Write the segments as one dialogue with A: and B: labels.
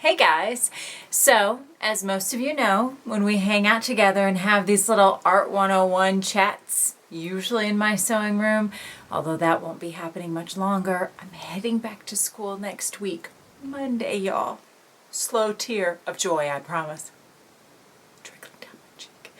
A: Hey guys! So, as most of you know, when we hang out together and have these little Art 101 chats, usually in my sewing room, although that won't be happening much longer, I'm heading back to school next week, Monday, y'all. Slow tear of joy, I promise. Trickling down my cheek.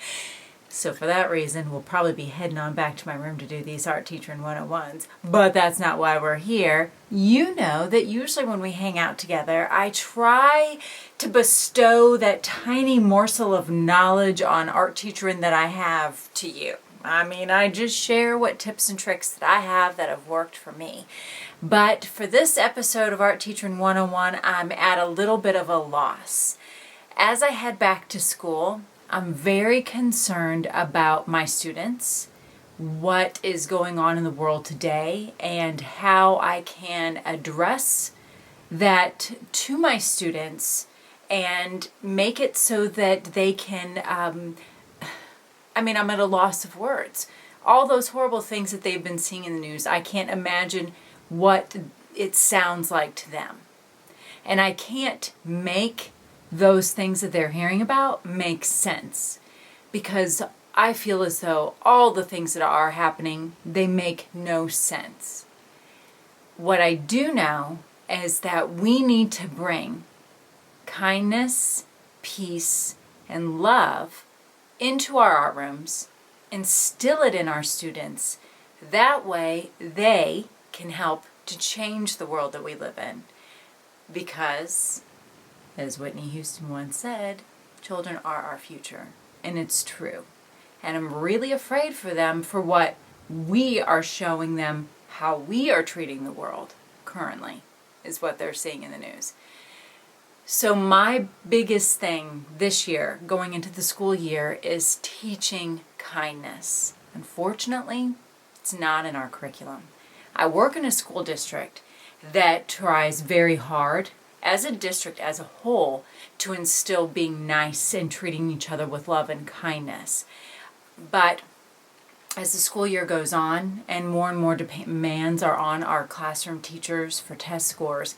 A: So for that reason, we'll probably be heading on back to my room to do these Art Teacherin 101s. But that's not why we're here. You know that usually when we hang out together, I try to bestow that tiny morsel of knowledge on Art Teacherin that I have to you. I just share what tips and tricks that I have that have worked for me. But for this episode of Art Teacherin 101, I'm at a little bit of a loss. As I head back to school, I'm very concerned about my students, what is going on in the world today, and how I can address that to my students and make it so that they can, I'm at a loss of words. All those horrible things that they've been seeing in the news, I can't imagine what it sounds like to them. And I can't make those things that they're hearing about make sense, because I feel as though all the things that are happening, they make no sense. What I do know is that we need to bring kindness, peace, and love into our art rooms, instill it in our students. That way they can help to change the world that we live in. Because, as Whitney Houston once said, children are our future. And it's true. And I'm really afraid for them for what we are showing them, how we are treating the world currently, is what they're seeing in the news. So my biggest thing this year, going into the school year, is teaching kindness. Unfortunately, it's not in our curriculum. I work in a school district that tries very hard, as a district as a whole, to instill being nice and treating each other with love and kindness. But as the school year goes on and more demands are on our classroom teachers for test scores,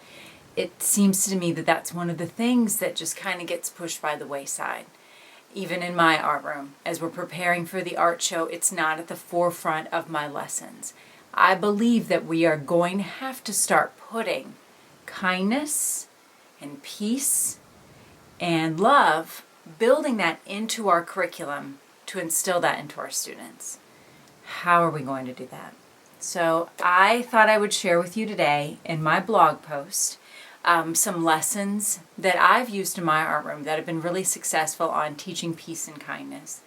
A: it seems to me that that's one of the things that just kind of gets pushed by the wayside. Even in my art room, as we're preparing for the art show, it's not at the forefront of my lessons. I believe that we are going to have to start putting kindness and peace and love, building that into our curriculum to instill that into our students. How are we going to do that? So I thought I would share with you today in my blog post some lessons that I've used in my art room that have been really successful on teaching peace and kindness.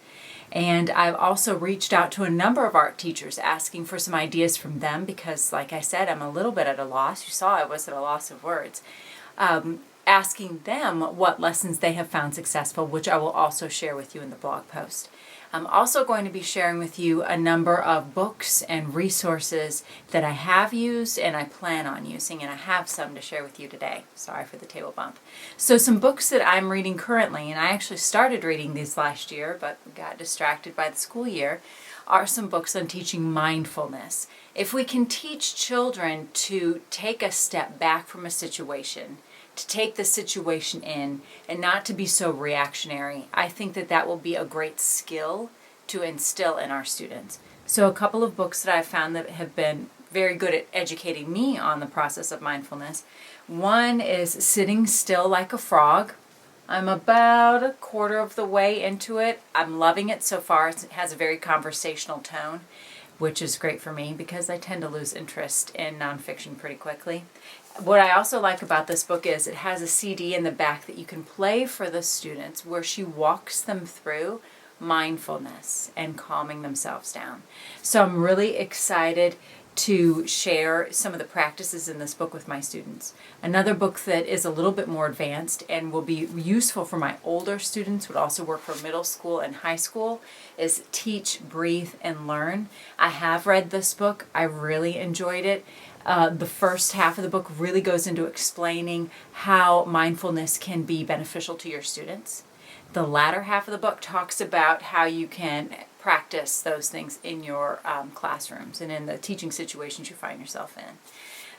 A: And I've also reached out to a number of art teachers asking for some ideas from them because, like I said, I'm a little bit at a loss. You saw I was at a loss of words. Asking them what lessons they have found successful, which I will also share with you in the blog post. I'm also going to be sharing with you a number of books and resources that I have used and I plan on using, and I have some to share with you today. Sorry for the table bump. So some books that I'm reading currently, and I actually started reading these last year but got distracted by the school year, are some books on teaching mindfulness. If we can teach children to take a step back from a situation, to take the situation in and not to be so reactionary, I think that that will be a great skill to instill in our students. So a couple of books that I've found that have been very good at educating me on the process of mindfulness. One is Sitting Still Like a Frog. I'm about a quarter of the way into it. I'm loving it so far. It has a very conversational tone, which is great for me because I tend to lose interest in nonfiction pretty quickly. What I also like about this book is it has a CD in the back that you can play for the students where she walks them through mindfulness and calming themselves down. So I'm really excited to share some of the practices in this book with my students. Another book that is a little bit more advanced and will be useful for my older students, would also work for middle school and high school, is Teach, Breathe, and Learn. I have read this book. I really enjoyed it. The first half of the book really goes into explaining how mindfulness can be beneficial to your students. The latter half of the book talks about how you can practice those things in your classrooms and in the teaching situations you find yourself in.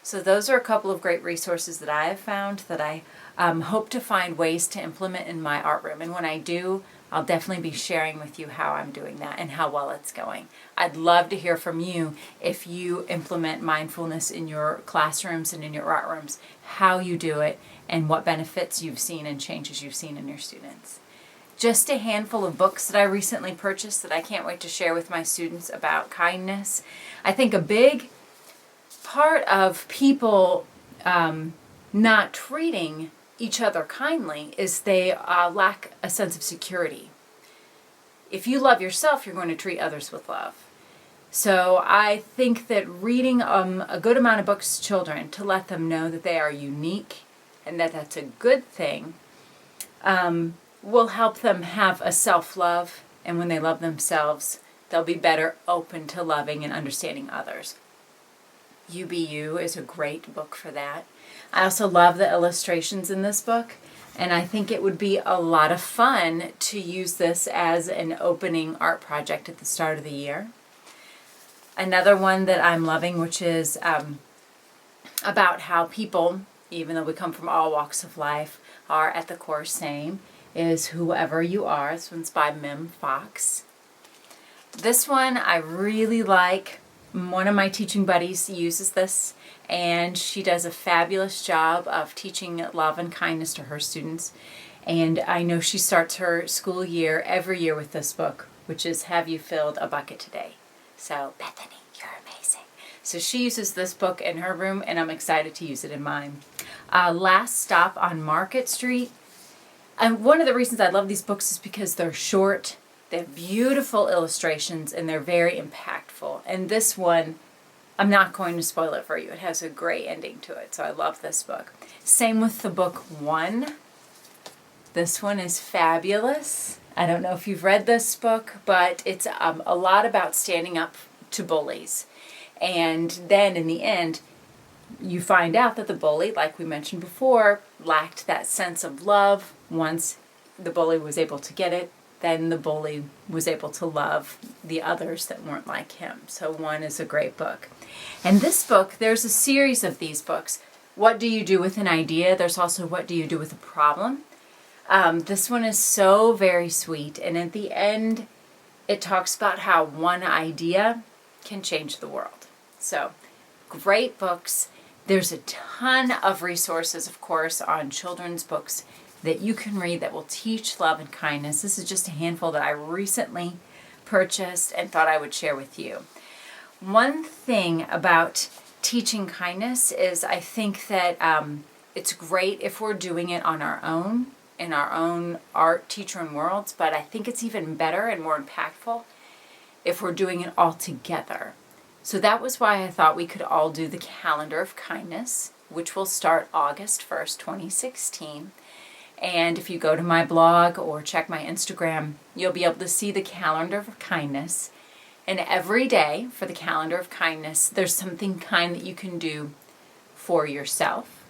A: So those are a couple of great resources that I have found that I hope to find ways to implement in my art room. And when I do, I'll definitely be sharing with you how I'm doing that and how well it's going. I'd love to hear from you if you implement mindfulness in your classrooms and in your art rooms, how you do it, and what benefits you've seen and changes you've seen in your students. Just a handful of books that I recently purchased that I can't wait to share with my students about kindness. I think a big part of people not treating each other kindly is they lack a sense of security. If you love yourself, you're going to treat others with love. So I think that reading a good amount of books to children to let them know that they are unique and that that's a good thing will help them have a self-love, and when they love themselves, they'll be better open to loving and understanding others. You Be You is a great book for that. I also love the illustrations in this book, and I think it would be a lot of fun to use this as an opening art project at the start of the year. Another one that I'm loving, which is about how people, even though we come from all walks of life, are at the core same, is Whoever You Are. This one's by Mem Fox. This one I really like. One of my teaching buddies uses this, and she does a fabulous job of teaching love and kindness to her students. And I know she starts her school year every year with this book, which is Have You Filled a Bucket Today? So, Bethany, you're amazing. So she uses this book in her room, and I'm excited to use it in mine. Last Stop on Market Street. And one of the reasons I love these books is because they're short, they have beautiful illustrations, and they're very impactful. And this one, I'm not going to spoil it for you. It has a great ending to it, so I love this book. Same with the book One. This one is fabulous. I don't know if you've read this book, but it's a lot about standing up to bullies. And then in the end, you find out that the bully, like we mentioned before, lacked that sense of love. Once the bully was able to get it, then the bully was able to love the others that weren't like him. So One is a great book. And this book, there's a series of these books. What do you do with an idea? There's also What do you do with a problem? This one is so very sweet. And at the end, it talks about how one idea can change the world. So great books. There's a ton of resources, of course, on children's books that you can read that will teach love and kindness. This is just a handful that I recently purchased and thought I would share with you. One thing about teaching kindness is I think that it's great if we're doing it on our own, in our own art, Teacherin worlds, but I think it's even better and more impactful if we're doing it all together. So that was why I thought we could all do the Calendar of Kindness, which will start August 1st, 2016. And if you go to my blog or check my Instagram, you'll be able to see the Calendar of Kindness. And every day for the Calendar of Kindness, there's something kind that you can do for yourself,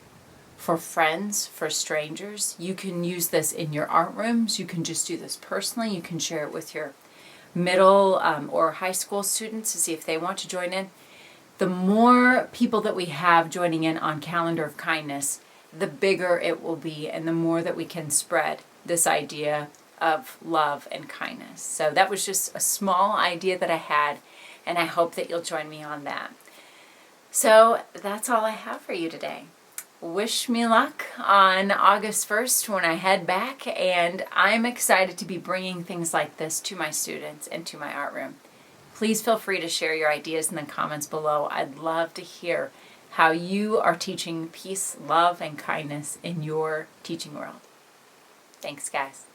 A: for friends, for strangers. You can use this in your art rooms. You can just do this personally. You can share it with your middle or high school students to see if they want to join in. The more people that we have joining in on Calendar of Kindness, the bigger it will be and the more that we can spread this idea of love and kindness. So that was just a small idea that I had, and I hope that you'll join me on that. So that's all I have for you today. Wish me luck on August 1st when I head back, and I'm excited to be bringing things like this to my students and to my art room. Please feel free to share your ideas in the comments below. I'd love to hear how you are teaching peace, love, and kindness in your teaching world. Thanks, guys.